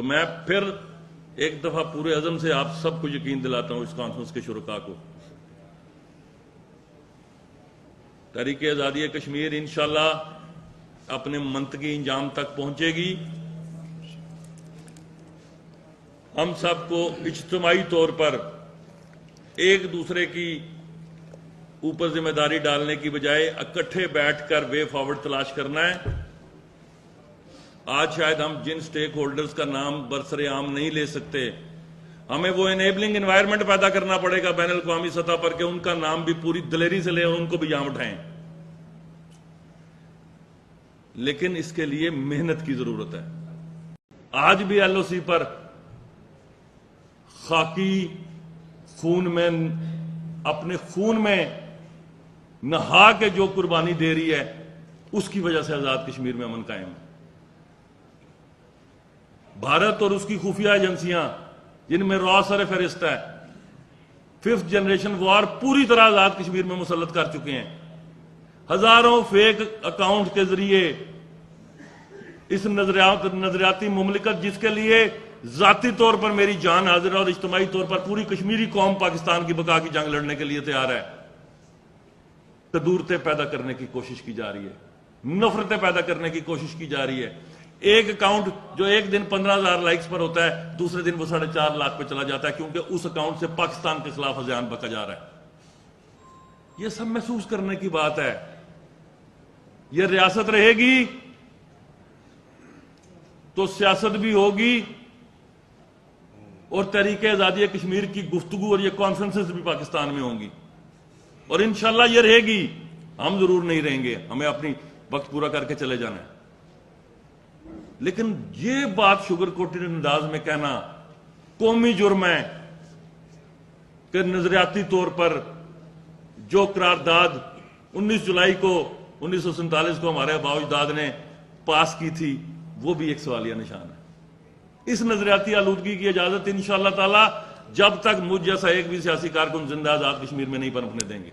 تو میں پھر ایک دفعہ پورے عزم سے آپ سب کو یقین دلاتا ہوں، اس کانفرنس کے شرکاء کو، تحریک آزادی کشمیر انشاءاللہ اپنے منطقی انجام تک پہنچے گی۔ ہم سب کو اجتماعی طور پر ایک دوسرے کی اوپر ذمہ داری ڈالنے کی بجائے اکٹھے بیٹھ کر وے فارورڈ تلاش کرنا ہے۔ آج شاید ہم جن سٹیک ہولڈرز کا نام برسر عام نہیں لے سکتے، ہمیں وہ انیبلنگ انوائرمنٹ پیدا کرنا پڑے گا بین الاقوامی سطح پر کہ ان کا نام بھی پوری دلیری سے لیں اور ان کو بھی یہاں اٹھائیں، لیکن اس کے لیے محنت کی ضرورت ہے۔ آج بھی ایل او سی پر خاکی خون میں، اپنے خون میں نہا کے جو قربانی دے رہی ہے، اس کی وجہ سے آزاد کشمیر میں امن قائم ہے۔ بھارت اور اس کی خفیہ ایجنسیاں جن میں را سر فہرست ہے، 5th جنریشن وار پوری طرح آزاد کشمیر میں مسلط کر چکے ہیں۔ ہزاروں فیک اکاؤنٹ کے ذریعے اس نظریاتی مملکت جس کے لیے ذاتی طور پر میری جان حاضر ہے اور اجتماعی طور پر پوری کشمیری قوم پاکستان کی بقا کی جنگ لڑنے کے لیے تیار ہے، تدورتیں پیدا کرنے کی کوشش کی جا رہی ہے، نفرتیں پیدا کرنے کی کوشش کی جا رہی ہے۔ ایک اکاؤنٹ جو ایک دن 15,000 لائکس پر ہوتا ہے، دوسرے دن وہ 4.5 لاکھ پہ چلا جاتا ہے، کیونکہ اس اکاؤنٹ سے پاکستان کے خلاف اذیان بکا جا رہا ہے۔ یہ سب محسوس کرنے کی بات ہے۔ یہ ریاست رہے گی تو سیاست بھی ہوگی، اور تحریک آزادی کشمیر کی گفتگو اور یہ کانفرنسز بھی پاکستان میں ہوں گی، اور انشاءاللہ یہ رہے گی۔ ہم ضرور نہیں رہیں گے، ہمیں اپنی وقت پورا کر کے چلے جانا ہے، لیکن یہ بات شوگر کوٹڈ انداز میں کہنا قومی جرم ہے کہ نظریاتی طور پر جو قرارداد 19 جولائی کو 1947 کو ہمارے آباء و اجداد نے پاس کی تھی، وہ بھی ایک سوالیہ نشان ہے۔ اس نظریاتی آلودگی کی اجازت انشاءاللہ تعالی جب تک مجھ جیسا ایک بھی سیاسی کارکن زندہ آزاد کشمیر میں نہیں پنپنے دیں گے۔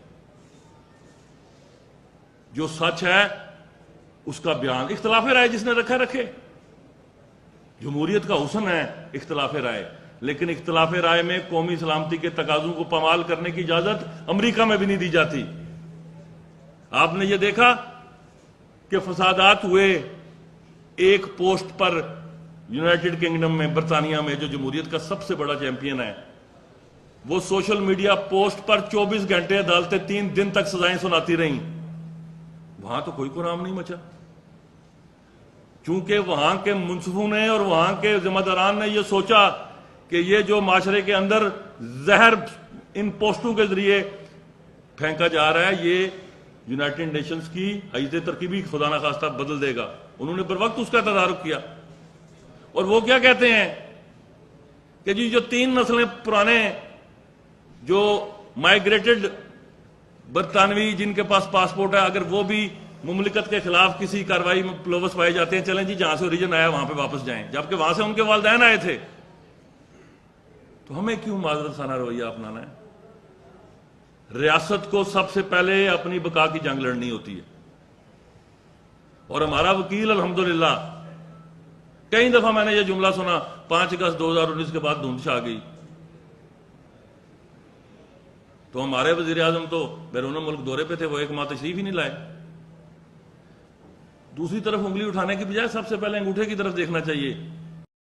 جو سچ ہے اس کا بیان، اختلاف رائے جس نے رکھے رکھے، جمہوریت کا حسن ہے اختلاف رائے، لیکن اختلاف رائے میں قومی سلامتی کے تقاضوں کو پامال کرنے کی اجازت امریکہ میں بھی نہیں دی جاتی۔ آپ نے یہ دیکھا کہ فسادات ہوئے ایک پوسٹ پر یونائٹڈ کنگڈم میں، برطانیہ میں، جو جمہوریت کا سب سے بڑا چیمپئن ہے، وہ سوشل میڈیا پوسٹ پر 24 گھنٹے عدالتیں 3 دن تک سزائیں سناتی رہیں، وہاں تو کوئی کورام نہیں مچا، چونکہ وہاں کے منصفوں نے اور وہاں کے ذمہ داران نے یہ سوچا کہ یہ جو معاشرے کے اندر زہر ان پوسٹوں کے ذریعے پھینکا جا رہا ہے، یہ یونائٹڈ نیشنز کی حیث ترکیبی خدا نخواستہ بدل دے گا۔ انہوں نے بروقت اس کا تدارک کیا، اور وہ کیا کہتے ہیں کہ جی جو 3 نسلیں پرانے جو مائیگریٹڈ برطانوی جن کے پاس پاسپورٹ ہے، اگر وہ بھی مملکت کے خلاف کسی کارروائی میں ملوث پائے جاتے ہیں، چلیں جی جہاں سے اوریجن آیا وہاں پہ واپس جائیں، جبکہ وہاں سے ان کے والدین آئے تھے۔ تو ہمیں کیوں معذرت خانہ رویہ اپنانا ہے؟ ریاست کو سب سے پہلے اپنی بقا کی جنگ لڑنی ہوتی ہے، اور ہمارا وکیل الحمدللہ، کئی دفعہ میں نے یہ جملہ سنا 5 اگست 2019 کے بعد دھند چھا گئی، تو ہمارے وزیر اعظم تو بیرون ملک دورے پہ تھے، وہ 1 ماہ تشریف ہی نہیں لائے۔ دوسری طرف انگلی اٹھانے کی بجائے سب سے پہلے انگوٹھے کی طرف دیکھنا چاہیے